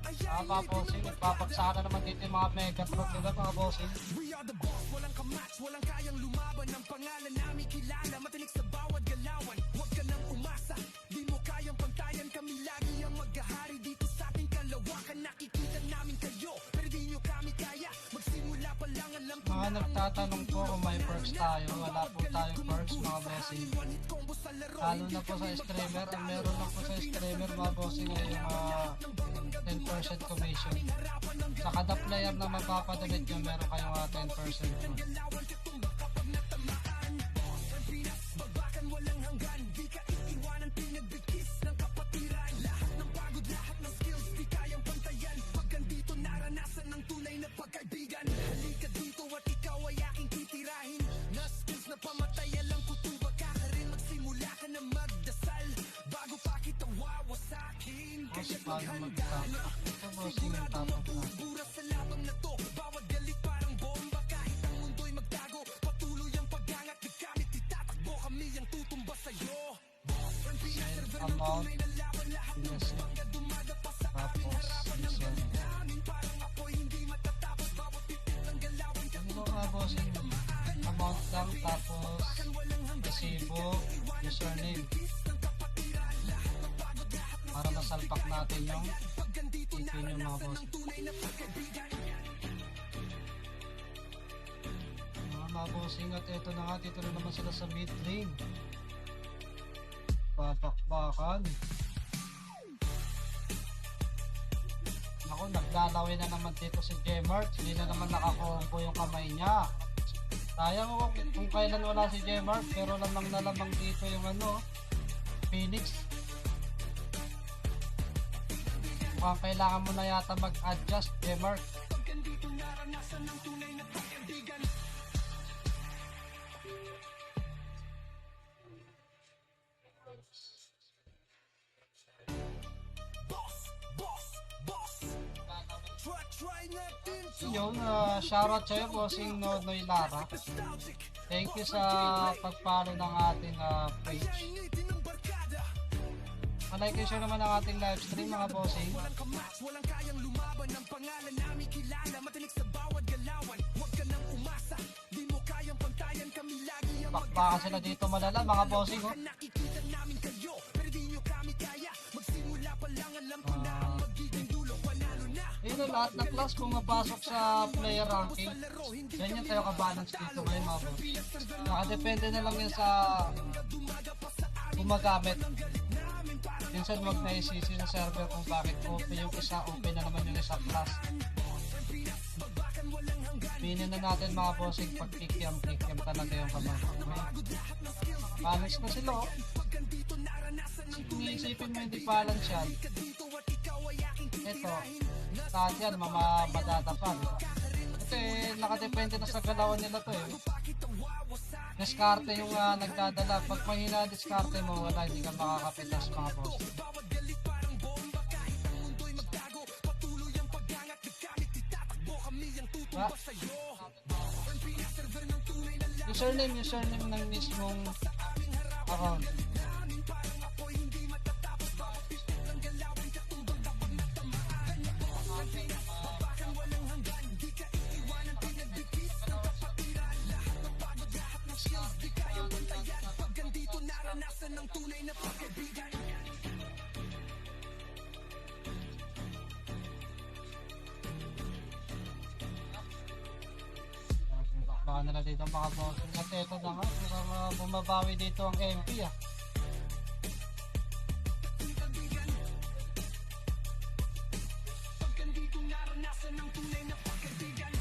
Mga bossing, nagpapagsakan na naman dito yung mga Megatron nila mga bossing. We are the boss, walang kamatch, walang kayang lumaban. Ang pangalan namin kilala, matinik sa bawat galawan. Huwag ka nang umasa, di mo kayang pantayan. Kami lagi ang maghahari dito sa ating kalawakan. Nakikita namin kayo, pero di nyo kami kaya. Magsimula pa lang, alam ko Mga nagtatanong po kung may perks tayo. Wala po tayong perks mga bossing. Lalo na po sa streamer. Ang meron lang po sa streamer mga bossing ay yung 10% commission. Sa kada player na mapapadalid nyo, meron kayong 10% po. walang hanggan, di ka iiwanan, pinagbigkis ng kapatiran. Lahat ng pagod, lahat ng skills, di kayang pantayan. Pag andito, naranasan ng tunay na pagkaibigan. Halika dito at ikaw ay aking titirahin. Na skills na pamatay, alam ko tuba ka rin. Magsimula ka na magdasal, bago pa kita wawasakin. Kaya maghanda na, siguradong mabubura sa labang na to. Bawat galit parang bomba, kahit ang mundo'y magtago. Patuloy ang pag-angat, di kami titatakbo. Kami ang tutumba sa'yo. Ang pinaserver ng tunay na laban, lahat ng bangga dumadapa sa aming harapan. Ng galit namin parang apoy, hindi matatapos. Bawat titik ng galawan, Ano mga bossing? Amount lang tapos resibo, username. Para masalpak natin yung ipin yung mga bossing. Mga bossing, at ito na nga, dito na naman sila sa mid lane. Babakbakan. Ako, naglalawin na naman dito si Jmart. Hindi na naman nakakombo yung kamay niya. Sayang ako kung kailan wala si Jmart, pero lamang na lamang dito yung Phoenix. Mukhang kailangan mo na yata mag-adjust, Jmart. Yun, shoutout sa'yo, bossing Nonoy Lara. Thank you sa pag-follow ng ating page. Malike and share naman ang ating live stream, mga bossing. Walang kamatch, walang kayang lumaban. Ang pangalan namin kilala, matinik sa bawat galawan. Huwag ka nang umasa, di mo kayang pantayan. Kami lagi ang Bakbakan sila dito malala, mga bossing. Oh. nakikita namin kayo, pero di nyo kami kaya. Magsimula pa lang, alam ko na ang magiging dulo. Panalo na. Yun, lahat na class kung mapasok sa player ranking, ganyan tayo kabalance dito ngayon, mga boss. Nakadepende na lang yan sa gumagamit. Minsan wag na isisi sa server kung bakit open yung isa, open na naman yung isa class. Pinin na natin, mga bossing, pag kikiam talaga yung kamay. Balance na sila, oh. Kung iisipin mo hindi balance yan, ito, lahat yan, madatapan. Ito nakadepende na sa galawan nila to Diskarte yung nagdadala. Pag mahina diskarte mo, wala, hindi ka makakapitas, mga boss. Diba? Username ng mismong account. ng tunay na pagkaibigan. Baka nila dito mga bossing. At ito na nga, bumabawi dito ang MP Pagkandito naranasan ng tunay na pagkaibigan.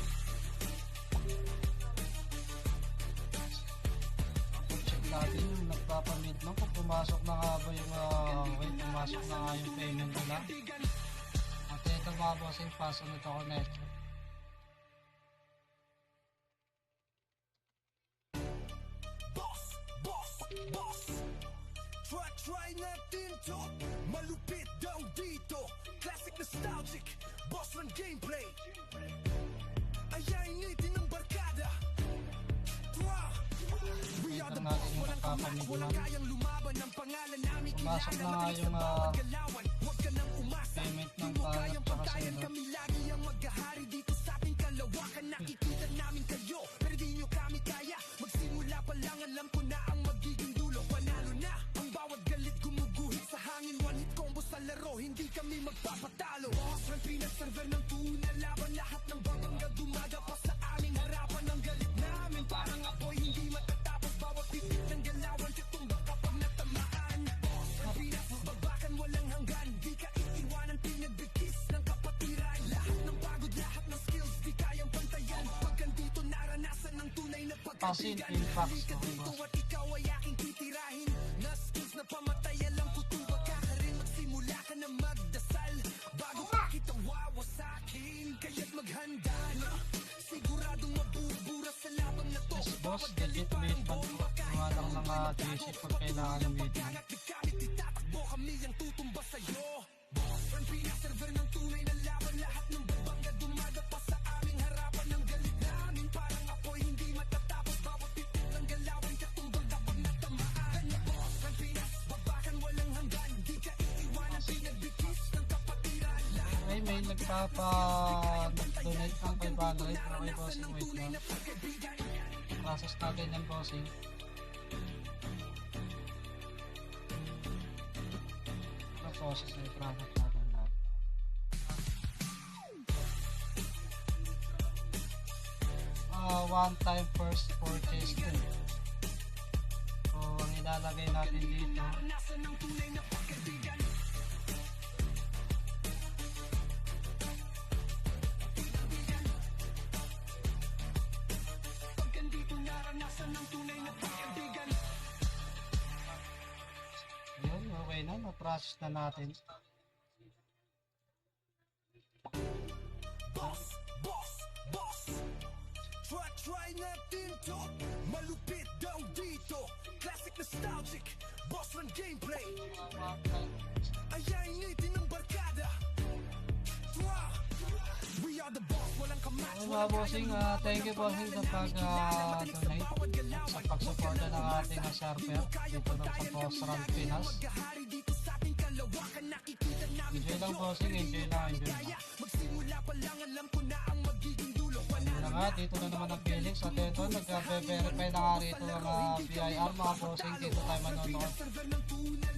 Check natin yung nagpapamid lang kung pumasok na nga ba yung okay, pumasok na nga yung payment nila. At ito mga bossing, pasok nito connect. Try natin to. Malupit daw dito. Classic nostalgic. Boss run gameplay. Ayainitin ng barkada. We are the boss. Walang kamat, walang kayang lumaban. Ang pangalan namin Pumasok kilala. na nga Matinis yung na bawat galawan. Huwag ka nang umasa. payment Di ng mo pangat kayang tsaka pantayan. sino. Kami lagi ang maghahari dito sa ating kalawakan. Nakikita namin kayo, pero di nyo kami kaya. Magsimula pa lang, alam ko na ang magiging dulo. Panalo na ang bawat galit, gumuguhit sa hangin. One hit combo sa laro, hindi kami magpapatalo. Boss run, pinaserver ng tuna. Laban lahat ng babangga, dumaga pa sa aming harapan. Ang galit namin parang apoy, hindi matatapos. Bawat pipit ng galawan, tutumba kapag natamaan. Boss run, pinasbabakan, walang hanggan. Di ka iiwanan, pinagbigkis ng kapatiran. Lahat ng pagod, lahat ng skills, di kayang pantayan. Pag andito, naranasan ng tunay na Pasin, pagkatigan. impacts, Halika okay, dito boss. at ikaw ay aking titirahin. Na skills na pamatay, alam ko tuba ka rin. Magsimula ka na magdasal bago pa kita wawasakin. Kaya't maghanda na, siguradong mabubura sa labang na to. Yes, boss, legitimate fan po. Mga lang mga GC pag kailangan ng video. Pagkangat ni gamit, itatakbo kami ang tutumba sa'yo. Boss run, pinaserver ng tunay na laban. Lahat ng babangga dumaga pa sa aming harapan. Ang galit namin parang apoy, hindi matatapos. Bawat pipit ng galawan, katumbang kapag natamaan. Boss run, pinasbabakan, walang hanggan. Di ka iiwanan, pinagbigkis ng kapatiran. Lahat Ay, may nag-donate ng 500. Okay, bossing, wait lang. Process natin yung bossing. Process na yung product natin na. One time first purchase din. So, ang ilalagay natin dito, naranasan ng tunay na pagkaibigan. Pag andito, naranasan ng tunay na pagkaibigan. yun, okay na, na-process na natin. Boss, boss, boss. Try natin to. Malupit daw dito. Classic nostalgic. Boss run gameplay. Ayainitin ng barkada. We are the boss. Walang kamatch. Ano mga bossing, thank you bossing sa pag-donate sa pagsuporta ng ating server dito lang sa Boss Run Pinas. Enjoy lang bossing, enjoy lang, enjoy lang. Magsimula pa lang, alam ko na ang magiging dulo. Yun na nga, dito na naman ang Felix at ito, nag-verify na nga rito ang BIR mga bossing, dito tayo manonood.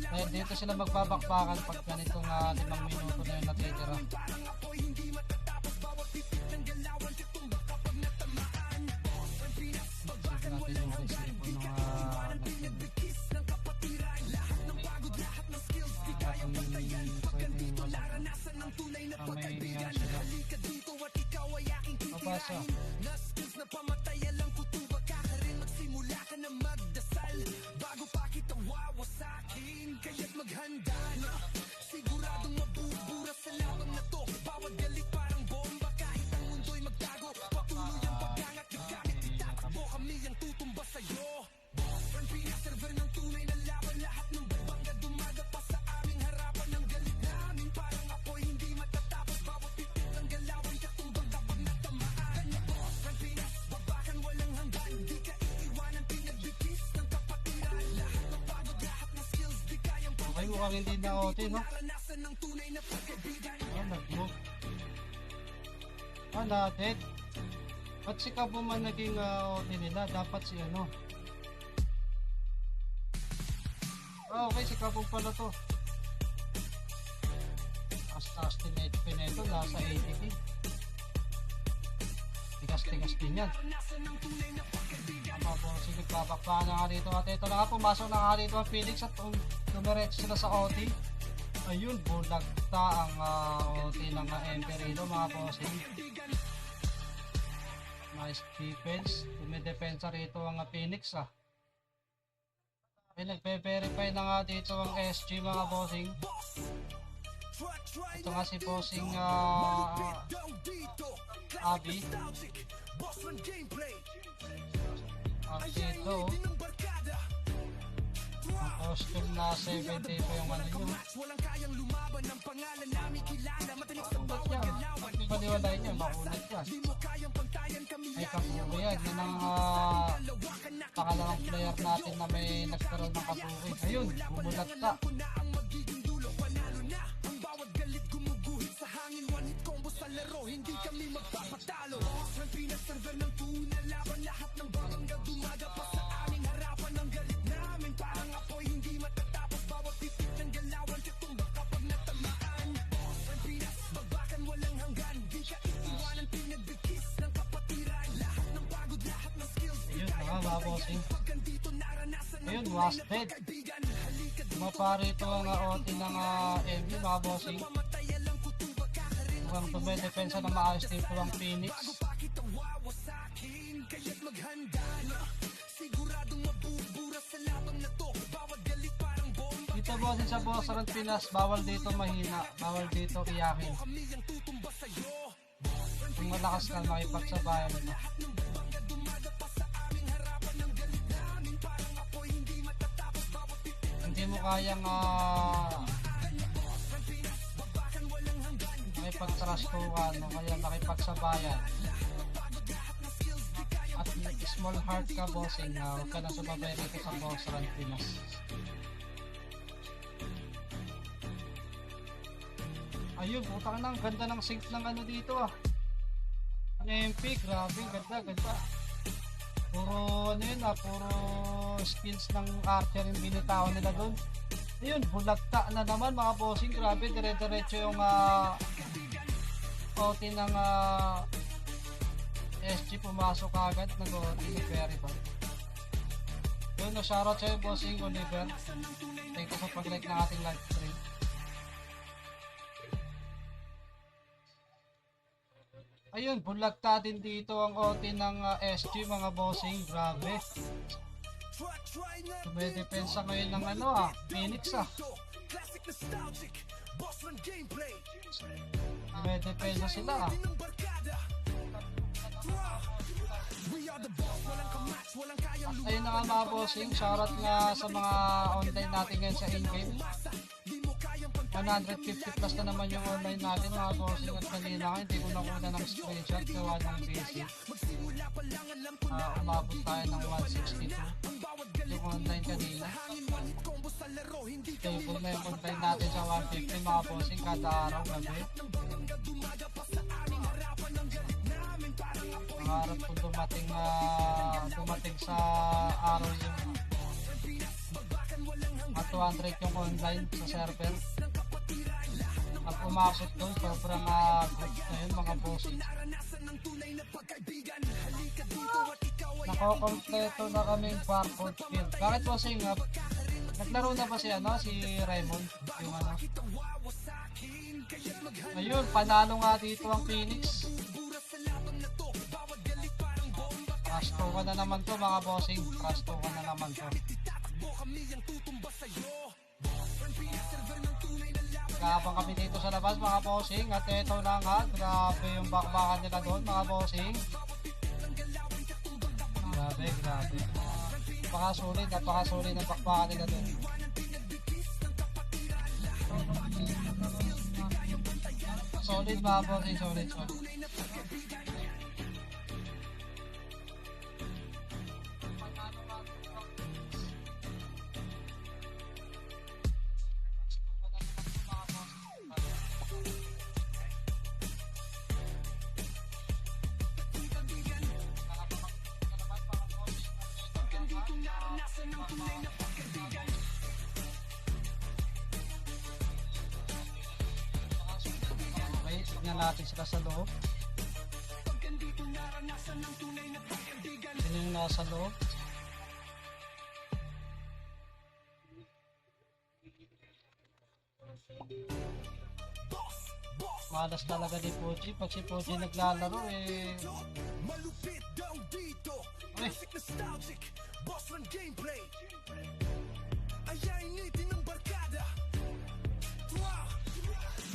Dahil dito sila magbabakbakan pag ganitong 5 minuto na yung natitira. Sige natin yung resibo ng mabasa. Na skills na pamatay, alam ko tuba ka rin. Magsimula ka na magdasal bago pa kita wawasakin. Kaya't maghanda na, siguradong mabubura sa labang na to. Bawat galit parang bomba, kahit ang mundo'y magtago. Patuloy ang pagkangat, gamit itatakbo kami ang tutumba sa'yo. Boss run, pinaserver ng tunay na laban. Lahat ng babangga dumaga pa sa aming harapan. Ang galit namin parang apoy, hindi matatapos. Bawat pipit ng galawan, katumbang kapag natamaan. Boss run, pinasbabakan, walang hanggan. Di ka iiwanan, pinagbigkis ng kapatiran. Lahat ng pagod, lahat ng skills, di kayang Okay, mukhang hindi na OT, no? naranasan ng tunay na pagkaibigan. Nag-move. Natin. Ba't si Kabo man naging OT nila? Dapat si ano? Okay, si Kabo pala to. Taas din HP nito, nasa 80k. Tigas-tigas din yan. Tama po, sige, babakbakan na nga dito. At ito na nga, pumasok na nga dito ang Felix at dumiretso sila sa OT. Ayun, bulagta ang OT ng Emperino mga bossing. Nice defense. Dumidepensa rito ang Phoenix Ay, nagpe-verify na nga dito ang SG mga bossing. Ito nga si bossing Abby. At dito, ang costume na 7 day pa yung ano yun. Ba't yan? Paliwalay niya, makunat yan. Ay, kapuwi yan. Yan ang pangalawang player natin na may nagkaroon ng kapuwi. Ayun, bumulat ka. Ayun, mga bossing. Ayun, was dead. Mapari ito ang OT ng MB, mga bossing. Mukhang tumedepensa na maayos dito ang Phoenix. Dito bossing sa Bossran Pinas, bawal dito mahina, bawal dito iyakin. Kung malakas ka makipagsabayan mo. Hindi mo kayang makipag-trustukan o kaya makipagsabayan at small heart ka bossing na huwag ka na sumabay dito sa Bossran Pinas. Ayun, putang na, ang ganda ng sync ng ano dito ang MP, grabe, ganda, ganda. Puro ano yun puro skills ng archer yung binitaw nila doon. Ayun, bulagta na naman mga bossing, grabe, dire-diretso yung OT ng SG, pumasok agad, nag-OT ni Perry ba? Yun, shoutout sa'yo bossing Oliver. Thank you sa pag-like ng ating live stream. Ayun, bulagta din dito ang OT ng SG mga bossing, grabe. Tumedepensa ngayon ng Phoenix Tumedepensa sila At ayun na nga mga bossing, shoutout nga sa mga online natin ngayon sa in-game. 150 plus na naman yung online natin mga bossing, at kanina nga hindi ko nakuha ng screenshot gawa ng busy. Umabot tayo ng 162 yung online kanina. Stable na yung online natin sa 150 mga bossing kada araw gabi. Pangarap kong dumating sa araw yung 200 yung online sa server. At umakot doon, sobrang good na yun mga bossing. Nakokompleto na kaming barcode field. Bakit bossing naglaro na ba si Raymond? Yung ayun, panalo nga dito ang Phoenix. Trasto ka na naman to mga bossing. Trasto ka na naman to. Habang kami dito sa labas mga bossing, at ito na nga, grabe yung bakbakan nila doon mga bossing. Grabe, grabe. Napakasulit ang bakbakan nila doon. Solid mga bossing, solid. Okay, tignan natin sila sa loob. Sino yung nasa loob? Malas talaga ni Poji. Pag si Poji naglalaro Malupit daw dito. Ay. Classic nostalgic. Bossran gameplay. kaya initin ng barkada. Wow.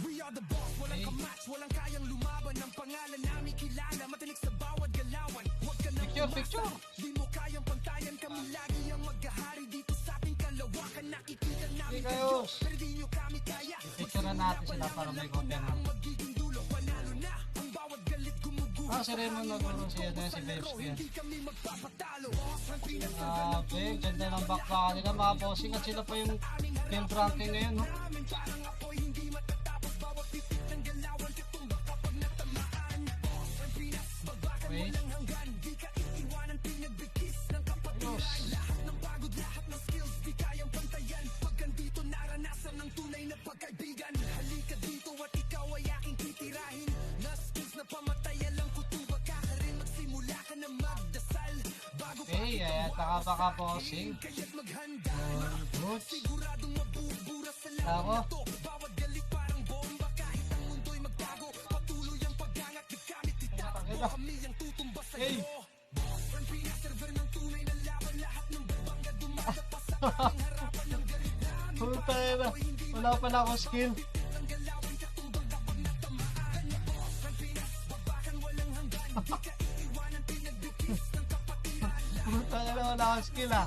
We are the boss, walang kamatch, walang kayang lumaban. Ang pangalan namin kilala, matinik sa bawat galawan. Huwag ka nang Picture, umasa, picture. di mo kayang pantayan. Kami lagi ang maghahari dito sa ating kalawakan. Nakikita namin Hindi kayo, kayo. pero di nyo kami kaya. Picture na natin sila para may kopya na. Ang magiging dulo, panalo na. Ang bawat galit gumuguho. Si Raymond naguro siya na si Babes ko yan. Hindi kami magpapatalo. Boss, ang pinasa Grabe, ganda ng bakbakan nila mga bossing at sila pa yung field ranking ngayon, no? namin parang apoy, hindi matatapos. Bawat titik ng galawan, katumba kapag natamaan. Boss, ang pinas, babakan Okay. walang hanggan. Di ka iiwanan, pinagbigkis ng kapatiran. Ayos. Lahat ng pagod, lahat ng skills, di kayang pantayan. Pag andito, naranasan ng tunay na pagkaibigan. Halika dito at ikaw ay aking titirahin. Na skills na pamatayan lang kutuba ka rin. Magsimula ka na magdasal. Bago pa Okay, ayan, baka bossing. kaya't maghanda. Good. Siguradong mabubura sa Ako. lahat na to. Bawat galit parang bomba. Kahit ang mundo'y magtago, patuloy ang paggangat. Di kami titapos, kami ang tutumba Hey. sa'yo. Ang pinaserver ng tunay na laban. Lahat ng babangga dumadapa sa ating harapan. Ng galit namin Puta na, wala pala ako skill. ng galawin katumbang kapag natamaan. Ang pinas, babakan walang hanggan. Di ka iiwanan, pinagbigkis ng kapatiran. Puta na, wala akong skill ah.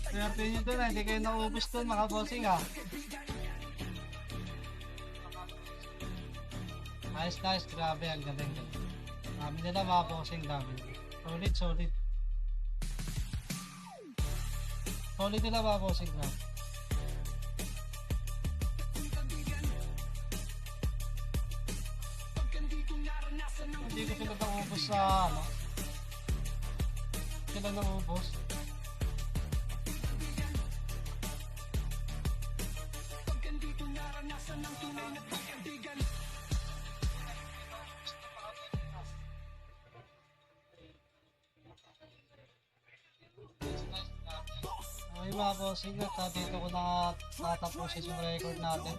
Swerte nyo doon ah, hindi kayo naubos doon mga bossing ah. Nice, nice, grabe, ang galing. Dami nila mga bossing, dami. Solid, solid. Solid nila mga bossing, grabe. Hindi ko sila naubos sa ano. Sila naubos. Okay mga bossing, at dito ko na tatapusin yung record natin.